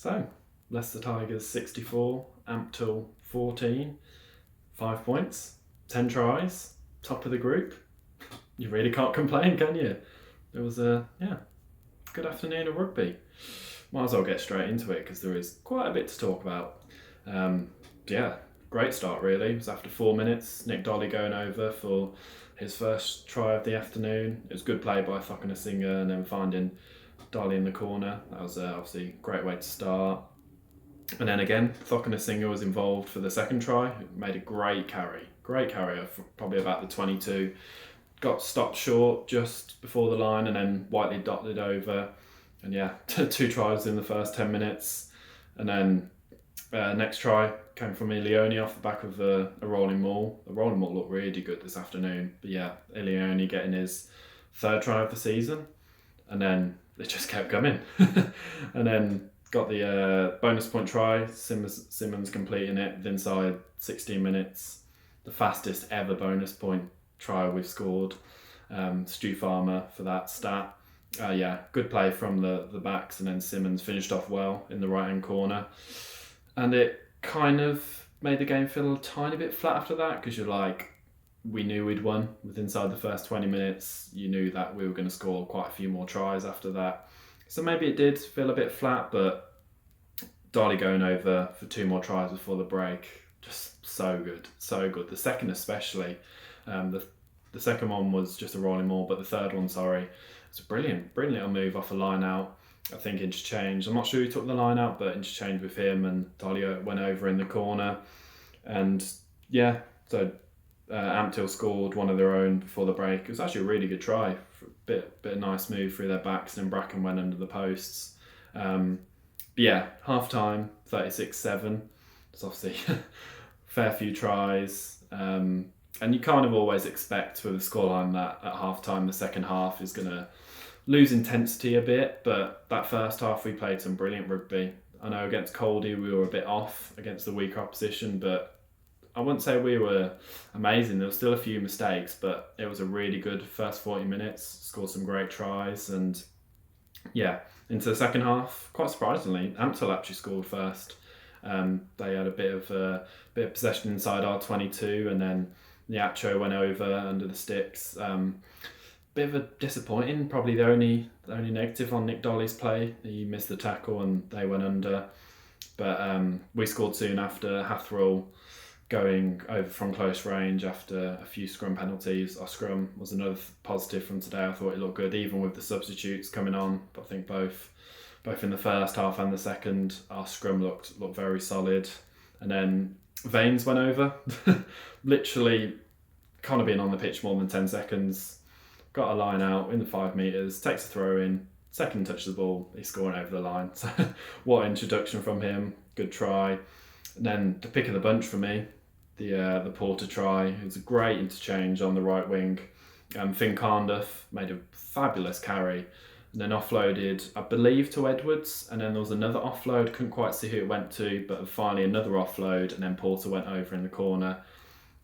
So, Leicester Tigers 64, Ampthill 14, 5 points, 10 tries, top of the group. You really can't complain, can you? It was a good afternoon of rugby. Might as well get straight into it because there is quite a bit to talk about. Great start really. It was after 4 minutes. Nick Dolly going over for his first try of the afternoon. It was good play by Singer and then finding Dolly in the corner. That was obviously a great way to start. And then again, Singer was involved for the second try. Made a great carry of probably about the 22. Got stopped short just before the line and then Whiteley dotted over. And yeah, 2 tries in the first 10 minutes. And then next try came from Ilioni off the back of a rolling maul. The rolling maul looked really good this afternoon. But yeah, Ilioni getting his 3rd try of the season. And then it just kept coming. And then got the bonus point try. Simmons completing it inside 16 minutes. The fastest ever bonus point try we've scored. Stu Farmer for that stat. Good play from the backs, and then Simmons finished off well in the right-hand corner. And it kind of made the game feel a tiny bit flat after that, because you're like, we knew we'd won with inside the first 20 minutes. You knew that we were going to score quite a few more tries after that. So maybe it did feel a bit flat, but Darley going over for 2 more tries before the break, just so good. The second especially. The second one was just a rolling maul, but the third one, it's a brilliant little move off a line out. I think interchange. I'm not sure who took the line out, but interchange with him, and Dolly went over in the corner. And yeah, so Ampthill scored one of their own before the break. It was actually a really good try. Bit of nice move through their backs, and Bracken went under the posts. Half time, 36-7. It's obviously fair few tries. And you kind of always expect with a scoreline that at half time the second half is going to lose intensity a bit, but that first half we played some brilliant rugby. I know against Coldy we were a bit off against the weaker opposition, but I wouldn't say we were amazing. There were still a few mistakes, but it was a really good first 40 minutes, scored some great tries, and yeah, into the second half, quite surprisingly, Ampthill actually scored first. They had a bit of possession inside our 22, and then Nyacho went over under the sticks. Bit of a disappointing, probably the only negative on Nick Dolly's play. He missed the tackle and they went under. But we scored soon after. Hathroll going over from close range after a few scrum penalties. Our scrum was another positive from today. I thought it looked good, even with the substitutes coming on. But I think both in the first half and the second, our scrum looked very solid. And then Vanes went over, literally kind of been on the pitch more than 10 seconds, got a line out in the 5 metres, takes a throw in, second touch the ball, he's scoring over the line. So what introduction from him, good try. And then the pick of the bunch for me, the Porter try. It was a great interchange on the right wing. Finn Carnduff made a fabulous carry and then offloaded, I believe, to Edwards, and then there was another offload, couldn't quite see who it went to, but finally another offload, and then Porter went over in the corner.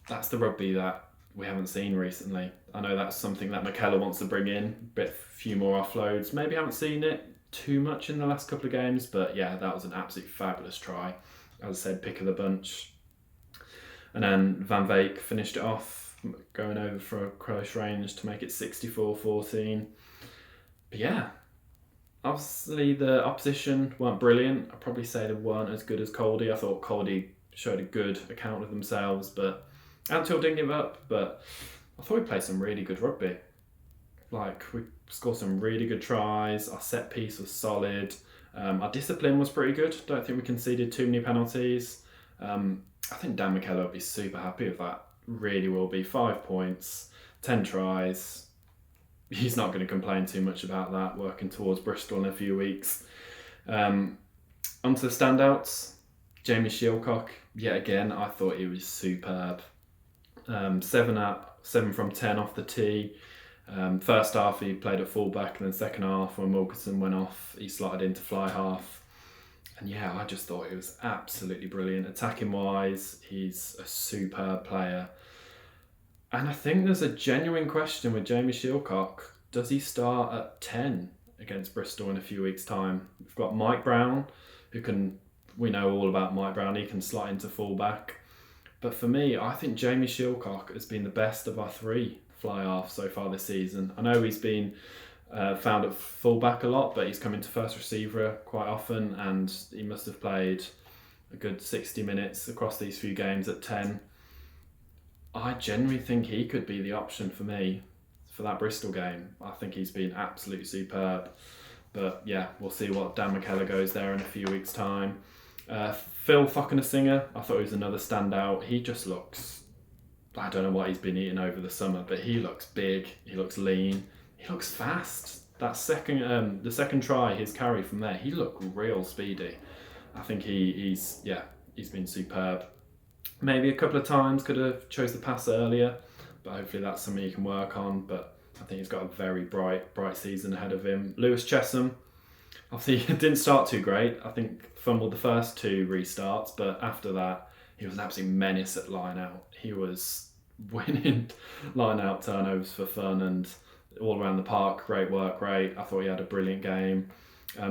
That's the rugby that we haven't seen recently. I know that's something that McKellar wants to bring in, a few more offloads. Maybe haven't seen it too much in the last couple of games, but yeah, that was an absolutely fabulous try. As I said, pick of the bunch. And then Van Veek finished it off, going over for a close range to make it 64-14. But yeah, obviously the opposition weren't brilliant. I'd probably say they weren't as good as Coldy. I thought Coldy showed a good account of themselves, but Ampthill didn't give up. But I thought we played some really good rugby. Like, we scored some really good tries. Our set piece was solid. Our discipline was pretty good. Don't think we conceded too many penalties. I think Dan McKellar will be super happy with that. Really will be. 5 points, 10 tries. He's not going to complain too much about that, working towards Bristol in a few weeks. Onto the standouts. Jamie Shieldcock, yet again, I thought he was superb. 7 from 10 off the tee. First half he played at fullback, and then second half when Wilkinson went off, he slotted into fly half. And yeah, I just thought he was absolutely brilliant. Attacking wise, he's a superb player. And I think there's a genuine question with Jamie Shieldcock. Does he start at 10 against Bristol in a few weeks' time? We've got Mike Brown, we know all about Mike Brown, he can slot into fullback. But for me, I think Jamie Shilcock has been the best of our three fly-half so far this season. I know he's been found at fullback a lot, but he's come into first receiver quite often, and he must have played a good 60 minutes across these few games at 10. I genuinely think he could be the option for me for that Bristol game. I think he's been absolutely superb. But yeah, we'll see what Dan McKellar goes there in a few weeks' time. Phil Singer, I thought he was another standout. He just looks, I don't know what he's been eating over the summer, but he looks big, he looks lean, he looks fast. That the second try, his carry from there, he looked real speedy. I think he's been superb. Maybe a couple of times could have chose the pass earlier, but hopefully that's something he can work on. But I think he's got a very bright season ahead of him. Lewis Chesham, obviously he didn't start too great. I think fumbled the first two restarts, but after that he was an absolute menace at line out. He was winning line out turnovers for fun and all around the park. Great work rate. I thought he had a brilliant game.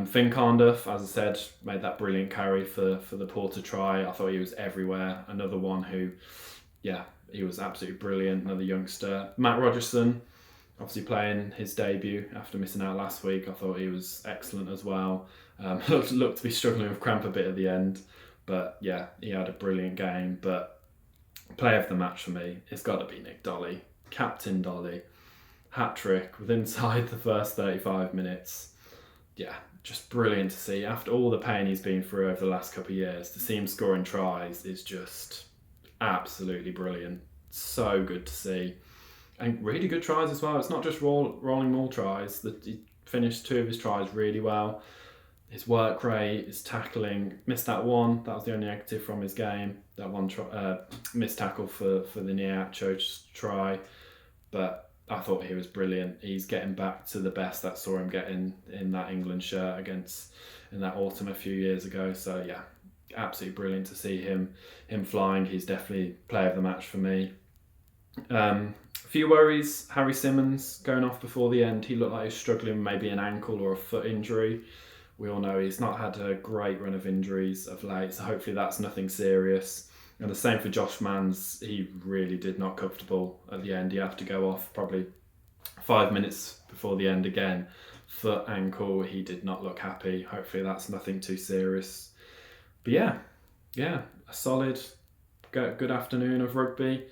Finn Cardiff, as I said, made that brilliant carry for the Porter try. I thought he was everywhere. Another one who, he was absolutely brilliant. Another youngster. Matt Rogerson, obviously playing his debut after missing out last week. I thought he was excellent as well. Looked to be struggling with cramp a bit at the end. But yeah, he had a brilliant game. But player of the match for me, it's got to be Nick Dolly. Captain Dolly. Hat-trick with inside the first 35 minutes. Yeah, just brilliant to see. After all the pain he's been through over the last couple of years, to see him scoring tries is just absolutely brilliant. So good to see. And really good tries as well. It's not just rolling maul tries. He finished 2 of his tries really well. His work rate, his tackling, missed that one. That was the only negative from his game. That one missed tackle for the Niacho try. But I thought he was brilliant. He's getting back to the best that saw him get in that England shirt in that autumn a few years ago. So yeah, absolutely brilliant to see him flying. He's definitely player of the match for me. A few worries. Harry Simmons going off before the end. He looked like he was struggling with maybe an ankle or a foot injury. We all know he's not had a great run of injuries of late, so hopefully that's nothing serious. And the same for Josh Manns. He really did not comfortable at the end. He had to go off probably 5 minutes before the end again. Foot, ankle, he did not look happy. Hopefully that's nothing too serious. But yeah, a solid, good afternoon of rugby.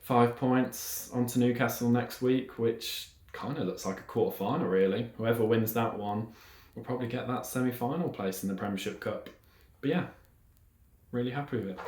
5 points onto Newcastle next week, which kind of looks like a quarter-final really. Whoever wins that one will probably get that semi-final place in the Premiership Cup. But yeah, really happy with it.